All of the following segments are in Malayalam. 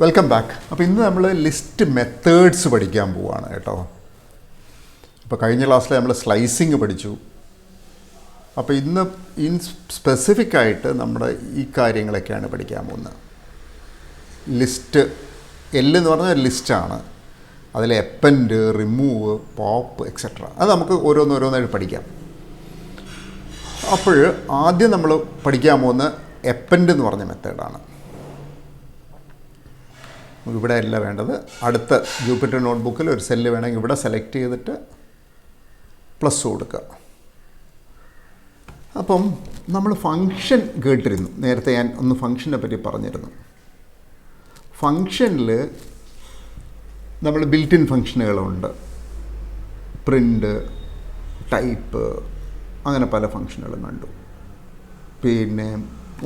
Welcome back. അപ്പോൾ ഇന്ന് നമ്മൾ ലിസ്റ്റ് മെത്തേഡ്സ് പഠിക്കാൻ പോവുകയാണ് കേട്ടോ. അപ്പോൾ കഴിഞ്ഞ ക്ലാസ്സിൽ നമ്മൾ സ്ലൈസിങ് പഠിച്ചു. അപ്പോൾ ഇന്ന് സ്പെസിഫിക് ആയിട്ട് നമ്മുടെ ഈ കാര്യങ്ങളൊക്കെയാണ് പഠിക്കാൻ പോകുന്നത്. ലിസ്റ്റ് എന്ന് പറഞ്ഞാൽ ലിസ്റ്റാണ്. അതിൽ എപ്പൻഡ്, റിമൂവ്, പോപ്പ് എക്സെട്ര അത് നമുക്ക് ഓരോന്നോരോന്നായിട്ട് പഠിക്കാം. അപ്പോൾ ആദ്യം നമ്മൾ പഠിക്കാൻ പോകുന്ന എപ്പൻഡ് എന്ന് പറഞ്ഞ മെത്തേഡാണ്. ഇവിടെ അല്ല വേണ്ടത്, അടുത്ത ജൂപ്പിറ്റർ നോട്ട്ബുക്കിൽ ഒരു സെല്ല് വേണമെങ്കിൽ ഇവിടെ സെലക്ട് ചെയ്തിട്ട് പ്ലസ് കൊടുക്കുക. അപ്പം നമ്മൾ ഫങ്ഷൻ കേട്ടിരുന്നു. നേരത്തെ ഞാൻ ഒന്ന് ഫങ്ഷനെ പറ്റി പറഞ്ഞിരുന്നു. ഫങ്ഷനിൽ നമ്മൾ ബിൽറ്റ് ഇൻ ഫങ്ഷനുകളുണ്ട്. പ്രിൻ്റ്, ടൈപ്പ്, അങ്ങനെ പല ഫങ്ഷനുകളും കണ്ടു. പിന്നെ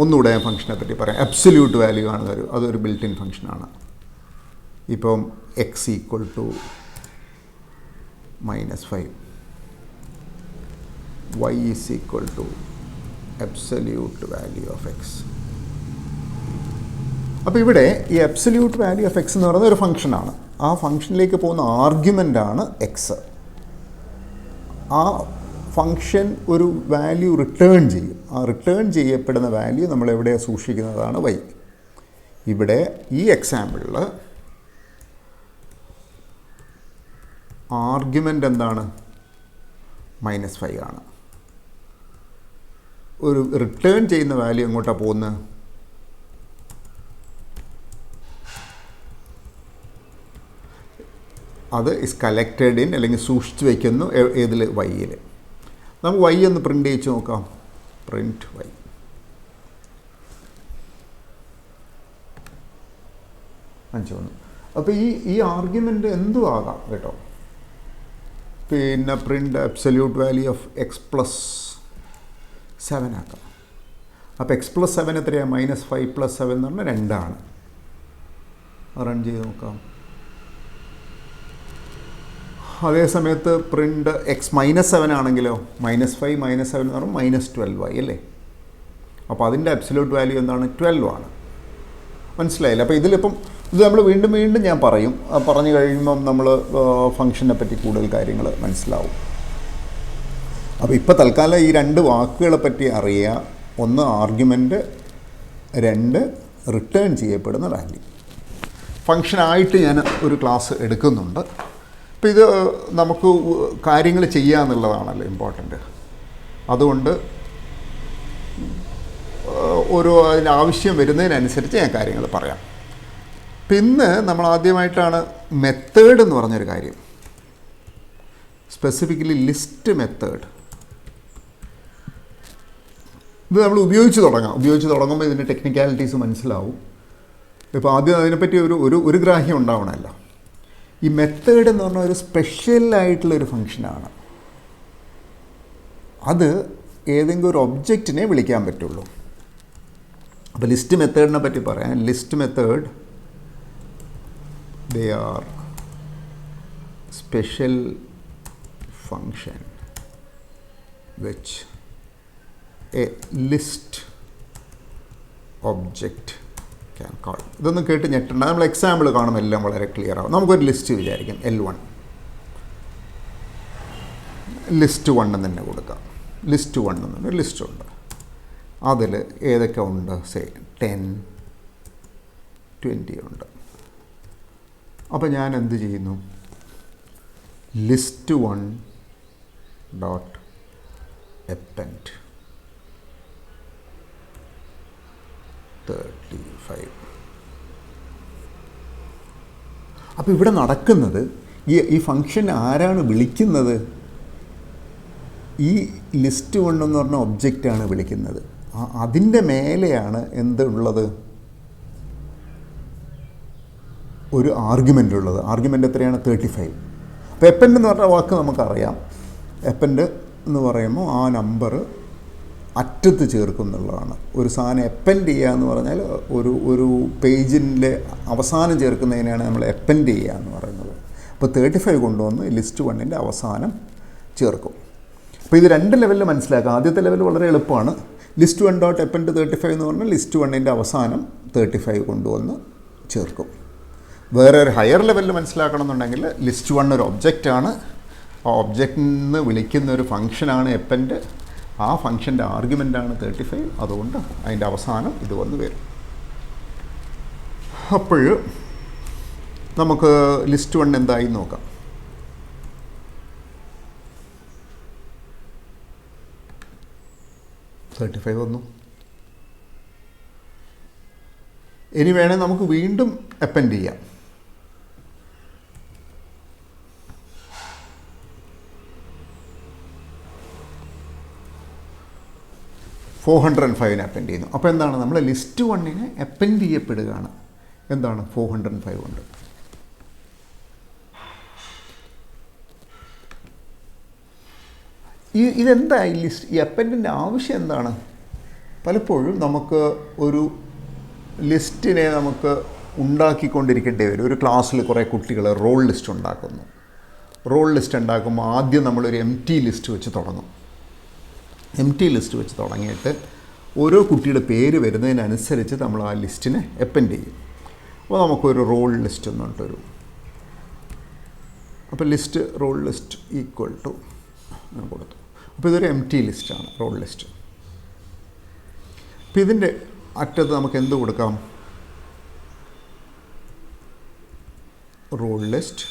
ഒന്നുകൂടെ ഫങ്ഷനെ പറ്റി പറയാം. അബ്സല്യൂട്ട് വാല്യൂ ആണ് അതൊരു ബിൽറ്റ് ഇൻ ഫങ്ഷനാണ്. ഇപ്പം x equal to -5, y is equal to absolute value of x. അപ്പോൾ ഇവിടെ ഈ അബ്സല്യൂട്ട് വാല്യൂ ഓഫ് x എന്ന് പറയുന്നത് ഒരു ഫംഗ്ഷനാണ്. ആ ഫംഗ്ഷനിലേക്ക് പോകുന്ന ആർഗ്യുമെൻ്റാണ് x. ആ ഫംഗ്ഷൻ ഒരു വാല്യൂ റിട്ടേൺ ചെയ്യും. ആ റിട്ടേൺ ചെയ്യപ്പെടുന്ന വാല്യൂ നമ്മൾ എവിടെ സൂക്ഷിക്കുന്നതാണ് y. ഇവിടെ ഈ എക്സാമ്പിളിൽ ആർഗ്യുമെൻ്റ് എന്താണ്? -5 ആണ്. ഒരു റിട്ടേൺ ചെയ്യുന്ന വാല്യൂ എങ്ങോട്ടാണ് പോകുന്നത്? അത് ഇസ് കളക്റ്റഡ് ഇൻ, അല്ലെങ്കിൽ സൂക്ഷിച്ച് വയ്ക്കുന്നു ഏതിൽ? വൈയിൽ. നമുക്ക് y ഒന്ന് പ്രിൻ്റ് ചെയ്യിച്ച് നോക്കാം. Print y. മനസ്സിലാവുന്നു. അപ്പോൾ ഈ ആർഗ്യുമെൻ്റ് എന്തും ആകാം കേട്ടോ. പിന്നെ print absolute value of x+7 ആക്കാം. അപ്പോൾ x+7 എത്രയാണ്? -5 + 7 എന്ന് പറഞ്ഞാൽ 2 ആണ്. റൺ ചെയ്ത് നോക്കാം. അതേ സമയത്ത് പ്രിൻ്റ് x-7 ആണെങ്കിലോ -5 -7 എന്ന് പറഞ്ഞാൽ -12 അല്ലേ. അപ്പോൾ അതിൻ്റെ അബ്സല്യൂട്ട് വാല്യൂ എന്താണ്? 12 ആണ്. മനസ്സിലായില്ല? അപ്പോൾ ഇതിലിപ്പം ഇത് നമ്മൾ വീണ്ടും ഞാൻ പറഞ്ഞു കഴിയുമ്പം നമ്മൾ ഫംഗ്ഷനെ പറ്റി കൂടുതൽ കാര്യങ്ങൾ മനസ്സിലാവും. അപ്പോൾ ഇപ്പോൾ തൽക്കാലം ഈ 2 വാക്കുകളെ പറ്റി അറിയുക. ഒന്ന് ആർഗ്യുമെൻ്റ്, 2 റിട്ടേൺ ചെയ്യപ്പെടുന്ന വാല്യൂ. ഫംഗ്ഷനായിട്ട് ഞാൻ ഒരു ക്ലാസ് എടുക്കുന്നുണ്ട്. അപ്പോൾ ഇത് നമുക്ക് കാര്യങ്ങൾ ചെയ്യുക എന്നുള്ളതാണല്ലോ ഇമ്പോർട്ടൻ്റ്. അതുകൊണ്ട് അതിന് ആവശ്യം വരുന്നതിനനുസരിച്ച് ഞാൻ കാര്യങ്ങൾ പറയാം. പിന്നെ നമ്മൾ ആദ്യമായിട്ടാണ് മെത്തേഡ് എന്ന് പറഞ്ഞൊരു കാര്യം, സ്പെസിഫിക്കലി ലിസ്റ്റ് മെത്തേഡ്. ഇത് നമ്മൾ ഉപയോഗിച്ച് തുടങ്ങുമ്പോൾ ഇതിൻ്റെ ടെക്നിക്കാലിറ്റീസ് മനസ്സിലാവും. ഇപ്പോൾ ആദ്യം അതിനെപ്പറ്റി ഒരു ഗ്രാഹ്യം ഉണ്ടാവണമല്ലോ. ഈ മെത്തേഡ് എന്ന് പറഞ്ഞാൽ ഒരു സ്പെഷ്യലായിട്ടുള്ളൊരു ഫങ്ഷനാണ്. അത് ഏതെങ്കിലും ഒരു ഒബ്ജക്റ്റിനെ വിളിക്കാൻ പറ്റുള്ളൂ. അപ്പോൾ ലിസ്റ്റ് മെത്തേഡിനെ പറ്റി പറയാം. List method, they are special function which a list object can call. ഇതൊന്നും കേട്ട് ഞെട്ടണ്ട. നമ്മൾ എക്സാമ്പിൾ കാണുമ്പോൾ എല്ലാം വളരെ ക്ലിയർ ആവും. നമുക്കൊരു ലിസ്റ്റ് വിചാരിക്കാം, L1. ലിസ്റ്റ് 1 എന്ന് തന്നെ കൊടുക്കാം. ലിസ്റ്റ് 1 എന്നൊരു ലിസ്റ്റുണ്ട്. അതിൽ ഏതൊക്കെ ഉണ്ട്? 10, 20 ഉണ്ട്. അപ്പോൾ ഞാൻ എന്ത് ചെയ്യുന്നു? List 1 dot append 35. അപ്പോൾ ഇവിടെ നടക്കുന്നത് ഈ ഫംഗ്ഷൻ ആരാണ് വിളിക്കുന്നത്? ഈ ലിസ്റ്റ് 1 എന്ന് പറഞ്ഞ ഒബ്ജക്റ്റാണ് വിളിക്കുന്നത്. അതിൻ്റെ മേലെയാണ് എന്തുള്ളത്? ഒരു ആർഗ്യുമെൻ്റ് ഉള്ളത്. ആർഗ്യുമെൻ്റ് എത്രയാണ്? 35. അപ്പോൾ എപ്പൻഡ് എന്ന് പറഞ്ഞ വാക്ക് നമുക്കറിയാം. എപ്പൻഡ് എന്ന് പറയുമ്പോൾ ആ നമ്പർ അറ്റത്ത് ചേർക്കും എന്നുള്ളതാണ്. ഒരു സാധനം എപ്പൻഡ് ചെയ്യുക എന്ന് പറഞ്ഞാൽ ഒരു പേജിൻ്റെ അവസാനം ചേർക്കുന്നതിനാണ് നമ്മൾ എപ്പൻഡ് ചെയ്യുക എന്ന് പറയുന്നത്. അപ്പോൾ 35 കൊണ്ടുവന്ന് ലിസ്റ്റ് 1ൻ്റെ അവസാനം ചേർക്കും. അപ്പോൾ ഇത് 2 ലെവലിൽ മനസ്സിലാക്കാം. ആദ്യത്തെ ലെവൽ വളരെ എളുപ്പമാണ്. ലിസ്റ്റ് 1 ഡോട്ട് append 35 എന്ന് പറഞ്ഞാൽ ലിസ്റ്റ് 1ൻ്റെ അവസാനം 35 കൊണ്ടുവന്ന് ചേർക്കും. വേറെ ഒരു ഹയർ ലെവലിൽ മനസ്സിലാക്കണം എന്നുണ്ടെങ്കിൽ ലിസ്റ്റ് 1 ഒരു ഒബ്ജക്റ്റാണ്. ആ ഒബ്ജക്റ്റിൽ നിന്ന് വിളിക്കുന്ന ഒരു ഫംഗ്ഷനാണ് എപ്പൻഡ്. ആ ഫംഗ്ഷൻ്റെ ആർഗ്യുമെൻ്റാണ് 35. അതുകൊണ്ട് അതിൻ്റെ അവസാനം ഇത് വന്ന് വരും. അപ്പോൾ നമുക്ക് ലിസ്റ്റ് 1 എന്തായി നോക്കാം. വന്നു. ഇനി വേണേൽ നമുക്ക് വീണ്ടും അപ്പെൻഡ് ചെയ്യാം. $405 അപ്പെൻഡ് ചെയ്യുന്നു. അപ്പോൾ എന്താണ്, നമ്മൾ ലിസ്റ്റ് 1 അപ്പെൻഡ് ചെയ്യപ്പെടുകയാണ്. എന്താണ് 405 ഉണ്ട്. ഇതെന്താ ഈ ലിസ്റ്റ്, ഈ അപ്പെൻഡിൻ്റെ ആവശ്യം എന്താണ്? പലപ്പോഴും നമുക്ക് ഒരു ലിസ്റ്റിനെ നമുക്ക് ഉണ്ടാക്കിക്കൊണ്ടിരിക്കേണ്ടി വരും. ഒരു ക്ലാസ്സിൽ കുറേ കുട്ടികൾ റോൾ ലിസ്റ്റ് ഉണ്ടാക്കുന്നു. റോൾ ലിസ്റ്റ് ഉണ്ടാക്കുമ്പോൾ ആദ്യം നമ്മളൊരു എംപ്റ്റി ലിസ്റ്റ് വെച്ച് തുടങ്ങും. എംപ്റ്റി ലിസ്റ്റ് വെച്ച് തുടങ്ങിയിട്ട് ഓരോ കുട്ടിയുടെ പേര് വരുന്നതിനനുസരിച്ച് നമ്മൾ ആ ലിസ്റ്റിനെ അപ്പെൻഡ് ചെയ്യും. അപ്പോൾ നമുക്കൊരു റോൾ ലിസ്റ്റ് എന്ന് പറഞ്ഞിട്ടൊരു, അപ്പോൾ list roll list equal to അങ്ങനെ കൊടുത്തു. അപ്പോൾ ഇതൊരു എംപ്റ്റി ലിസ്റ്റാണ് റോൾ ലിസ്റ്റ്. അപ്പോൾ ഇതിൻ്റെ അറ്റത്ത് നമുക്ക് എന്ത് കൊടുക്കാം? Roll list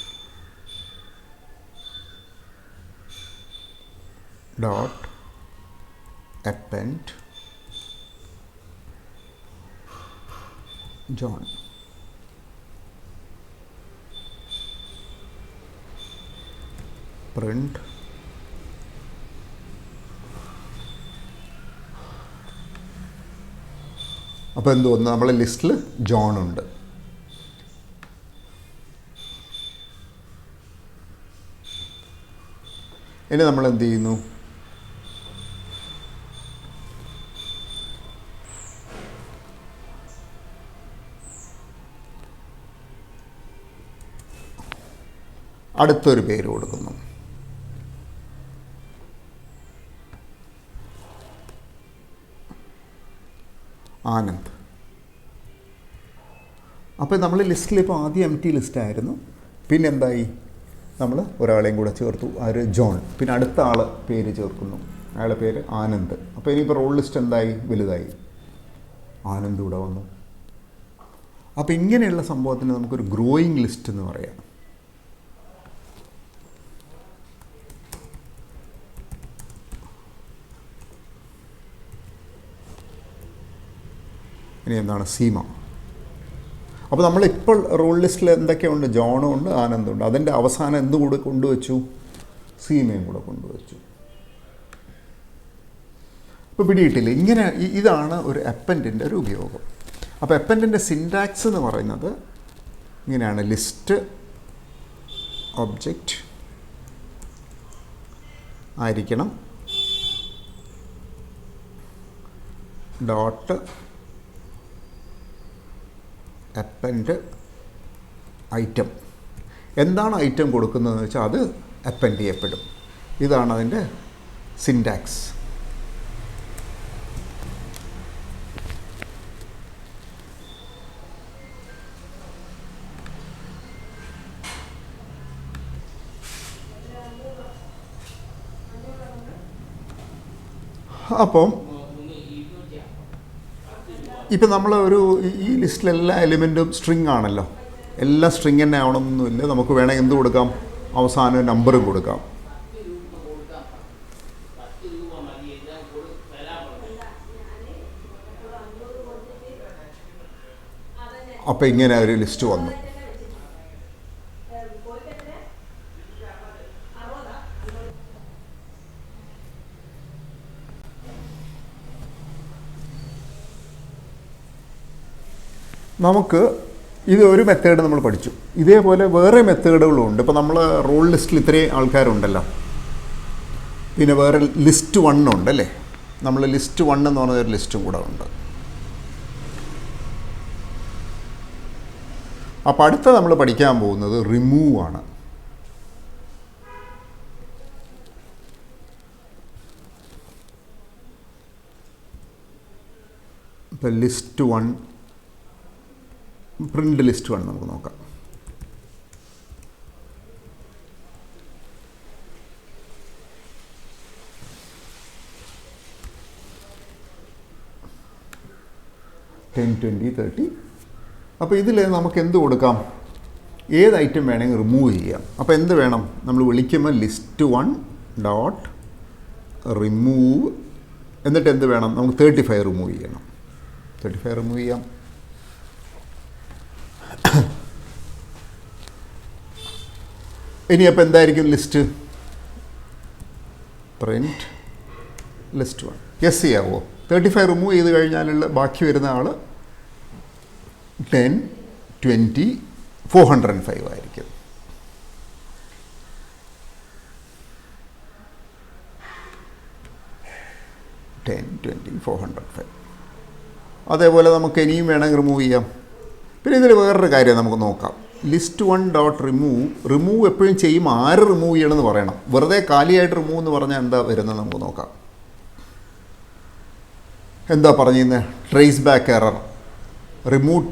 dot append John. Print അപ്പോൾ എന്ത് തോന്നുന്നു, നമ്മളെ ലിസ്റ്റിൽ ജോൺ ഉണ്ട്. ഇനി നമ്മൾ എന്ത് ചെയ്യുന്നു, അടുത്തൊരു പേര് കൊടുക്കുന്നു. ആനന്ദ്. അപ്പോൾ നമ്മൾ ലിസ്റ്റിൽ ഇപ്പോൾ ആദ്യം എംപ്റ്റി ലിസ്റ്റായിരുന്നു. പിന്നെ എന്തായി, നമ്മൾ ഒരാളെയും കൂടെ ചേർത്തു, ആര്, ജോൺ. പിന്നെ അടുത്ത ആൾ പേര് ചേർക്കുന്നു, അയാളുടെ പേര് ആനന്ദ്. അപ്പോൾ ഇനിയിപ്പോൾ റോൾ ലിസ്റ്റ് എന്തായി, വലുതായി, ആനന്ദ് ഇവിടെ വന്നു. അപ്പോൾ ഇങ്ങനെയുള്ള സംഭവത്തിന് നമുക്കൊരു ഗ്രോയിങ് ലിസ്റ്റ് എന്ന് പറയാം. ഇനി എന്താണ്, സീമ. അപ്പോൾ നമ്മളിപ്പോൾ റോൾ ലിസ്റ്റിൽ എന്തൊക്കെയുണ്ട്, ജോണും ഉണ്ട്, ആനന്ദും ഉണ്ട്. അതിൻ്റെ അവസാനം എന്ത് കൂടെ കൊണ്ടുവച്ചു, സീമയും കൂടെ കൊണ്ടുവച്ചു. ഇപ്പോൾ പിടിയിട്ടില്ല. ഇങ്ങനെ ഇതാണ് ഒരു അപ്പെൻഡിൻ്റെ ഒരു ഉപയോഗം. അപ്പോൾ അപ്പെൻഡിൻ്റെ സിൻടാക്സ് എന്ന് പറയുന്നത് ഇങ്ങനെയാണ്. ലിസ്റ്റ് ഒബ്ജക്റ്റ് ആയിരിക്കണം, ഡോട്ട് അപ്പെൻഡ് ഐറ്റം. എന്താണ് ഐറ്റം കൊടുക്കുന്നതെന്ന് വെച്ചാൽ അത് അപ്പെൻഡ് ചെയ്യപ്പെടും. ഇതാണ് അതിൻ്റെ സിൻടാക്സ്. അപ്പം ഇപ്പം നമ്മൾ ഈ ലിസ്റ്റിലെല്ലാ എലിമെൻറ്റും സ്ട്രിങ് ആണല്ലോ. എല്ലാ സ്ട്രിങ് തന്നെ ആവണമെന്നൊന്നുമില്ല. നമുക്ക് വേണമെങ്കിൽ എന്ത് കൊടുക്കാം, അവസാനം നമ്പറും കൊടുക്കാം. അപ്പം ഇങ്ങനെ ഒരു ലിസ്റ്റ് വന്നു. നമുക്ക് ഇത് ഒരു മെത്തേഡ് നമ്മൾ പഠിച്ചു. ഇതേപോലെ വേറെ മെത്തേഡുകളും ഉണ്ട്. ഇപ്പോൾ നമ്മൾ റോൾ ലിസ്റ്റിൽ ഇത്രയും ആൾക്കാരുണ്ടല്ലോ. പിന്നെ വേറെ ലിസ്റ്റ് 1 ഉണ്ടല്ലേ. നമ്മൾ ലിസ്റ്റ് 1 എന്ന് പറഞ്ഞൊരു ലിസ്റ്റും കൂടെ ഉണ്ട്. അപ്പോൾ അടുത്ത നമ്മൾ പഠിക്കാൻ പോകുന്നത് റിമൂവ് ആണ്. ഇപ്പോൾ ലിസ്റ്റ് 1, പ്രിൻ്റ് ലിസ്റ്റ് 1 നമുക്ക് നോക്കാം. 10, 20, 30. അപ്പോൾ ഇതിൽ നമുക്ക് എന്ത് കൊടുക്കാം? ഏത് ഐറ്റം വേണമെങ്കിൽ റിമൂവ് ചെയ്യാം. അപ്പോൾ എന്ത് വേണം? നമ്മൾ വിളിക്കുമ്പോൾ ലിസ്റ്റ് 1 ഡോട്ട് റിമൂവ്, എന്നിട്ട് എന്ത് വേണം? നമുക്ക് 35 റിമൂവ് ചെയ്യണം. 35 റിമൂവ് ചെയ്യാം. ഇനി അപ്പോൾ എന്തായിരിക്കും ലിസ്റ്റ്? Print list 1. യെസ് ചെയ്യാവോ? 35 റിമൂവ് ചെയ്ത് കഴിഞ്ഞാലുള്ള ബാക്കി വരുന്ന ആൾ 10, 20, 405 ആയിരിക്കും. അതേപോലെ നമുക്ക് ഇനിയും വേണമെങ്കിൽ റിമൂവ് ചെയ്യാം. പിന്നെ ഇതിൽ വേറൊരു കാര്യം നമുക്ക് നോക്കാം. ലിസ്റ്റ് 1 ഡോട്ട് റിമൂവ് എപ്പോഴും ചെയ്യുമ്പോൾ ആര് റിമൂവ് ചെയ്യണമെന്ന് പറയണം. വെറുതെ കാലിയായിട്ട് റിമൂവ് എന്ന് പറഞ്ഞാൽ എന്താ വരുന്നത് നമുക്ക് നോക്കാം. എന്താ പറഞ്ഞിരുന്നത്? Trace back error. Remove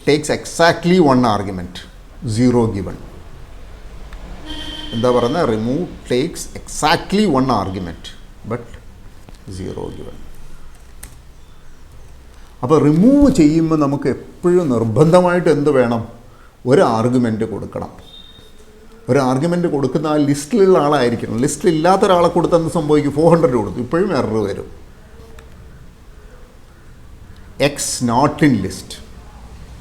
takes exactly 1 argument, 0 given. എന്താ പറയുന്നത്? Remove takes exactly 1 argument but 0 given. അപ്പോൾ റിമൂവ് ചെയ്യുമ്പോൾ നമുക്ക് എപ്പോഴും നിർബന്ധമായിട്ട് എന്ത് വേണം? ഒരു ആർഗ്യുമെൻറ്റ് കൊടുക്കണം. ഒരു ആർഗ്യുമെൻറ്റ് കൊടുക്കുന്ന ആ ലിസ്റ്റിലുള്ള ആളായിരിക്കണം. ലിസ്റ്റിലില്ലാത്ത ഒരാളെ കൊടുത്തെന്ന് സംഭവിക്കും? 400 കൊടുത്തു, ഇപ്പോഴും എറർ വരും. X not in list.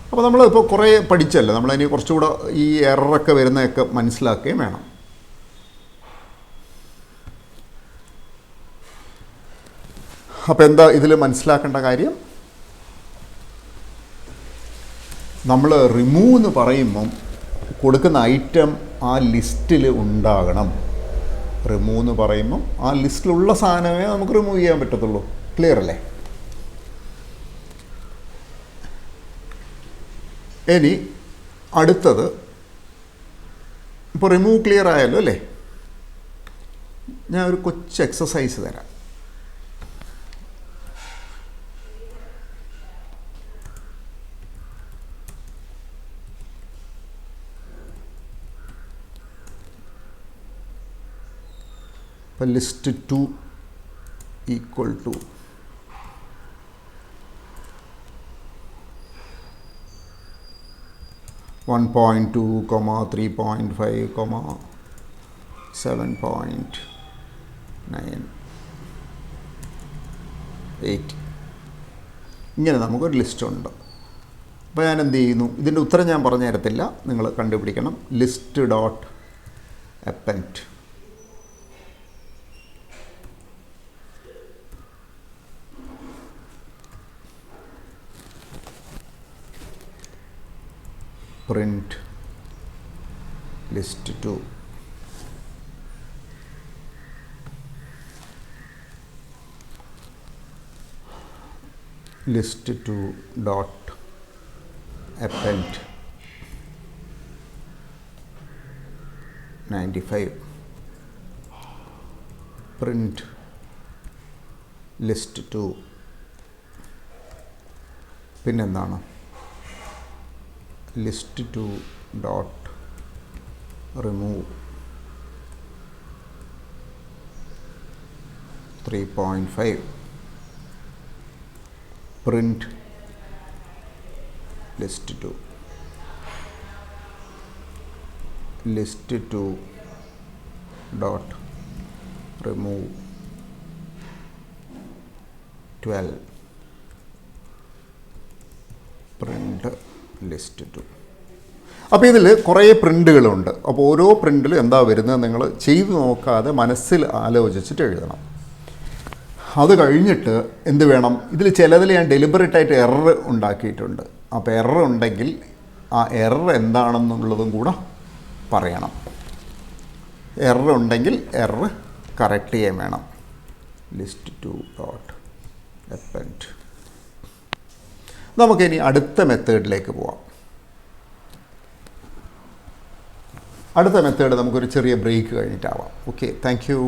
അപ്പോൾ നമ്മൾ ഇപ്പോൾ കുറേ പഠിച്ചല്ലോ, നമ്മളതിന് കുറച്ചുകൂടെ ഈ എററൊക്കെ വരുന്നതൊക്കെ മനസ്സിലാക്കുകയും വേണം. അപ്പോൾ എന്താ ഇതിൽ മനസ്സിലാക്കേണ്ട കാര്യം? നമ്മൾ റിമൂവ് എന്ന് പറയുമ്പം കൊടുക്കുന്ന ഐറ്റം ആ ലിസ്റ്റിൽ ഉണ്ടാകണം. റിമൂവ് എന്ന് പറയുമ്പം ആ ലിസ്റ്റിലുള്ള സാധനമേ നമുക്ക് റിമൂവ് ചെയ്യാൻ പറ്റത്തുള്ളൂ. ക്ലിയർ അല്ലേ? ഇനി അടുത്തത്, ഇപ്പോൾ റിമൂവ് ക്ലിയർ ആയല്ലോ അല്ലേ? ഞാൻ ഒരു കൊച്ചു എക്സസൈസ് തരാം. അപ്പോൾ ലിസ്റ്റ് 2 ഈക്വൽ ടു 1.2, 3.5, 7.98. ഇങ്ങനെ നമുക്കൊരു ലിസ്റ്റുണ്ട്. അപ്പോൾ ഞാൻ എന്ത് ചെയ്യുന്നു? ഇതിൻ്റെ ഉത്തരം ഞാൻ പറഞ്ഞു തരത്തില്ല, നിങ്ങൾ കണ്ടുപിടിക്കണം. List dot append. print list 2. list 2 dot append 95. print list 2. പിന്നെന്താണ്? List 2 dot remove 3.5. Print list 2. List 2 dot remove 12. Print list 2. അപ്പോൾ ഇതിൽ കുറേ പ്രിൻ്റുകളുണ്ട്. അപ്പോൾ ഓരോ പ്രിൻ്റിലും എന്താ വരുന്നത് നിങ്ങൾ ചെയ്തു നോക്കാതെ മനസ്സിൽ ആലോചിച്ചിട്ട് എഴുതണം. അത് കഴിഞ്ഞിട്ട് എന്ത് വേണം? ഇതിൽ ചിലതിൽ ഞാൻ ഡെലിബറേറ്റായിട്ട് എറർ ഉണ്ടാക്കിയിട്ടുണ്ട്. അപ്പോൾ എറർ ഉണ്ടെങ്കിൽ ആ എറർ എന്താണെന്നുള്ളതും കൂടെ പറയണം. എറർ ഉണ്ടെങ്കിൽ എറർ കറക്റ്റ് ചെയ്യാൻ വേണം. List 2 dot append. നമുക്കിനി അടുത്ത മെത്തേഡിലേക്ക് പോവാം. അടുത്ത മെത്തേഡ് നമുക്കൊരു ചെറിയ ബ്രേക്ക് കഴിഞ്ഞിട്ടാവാം. Okay, thank U.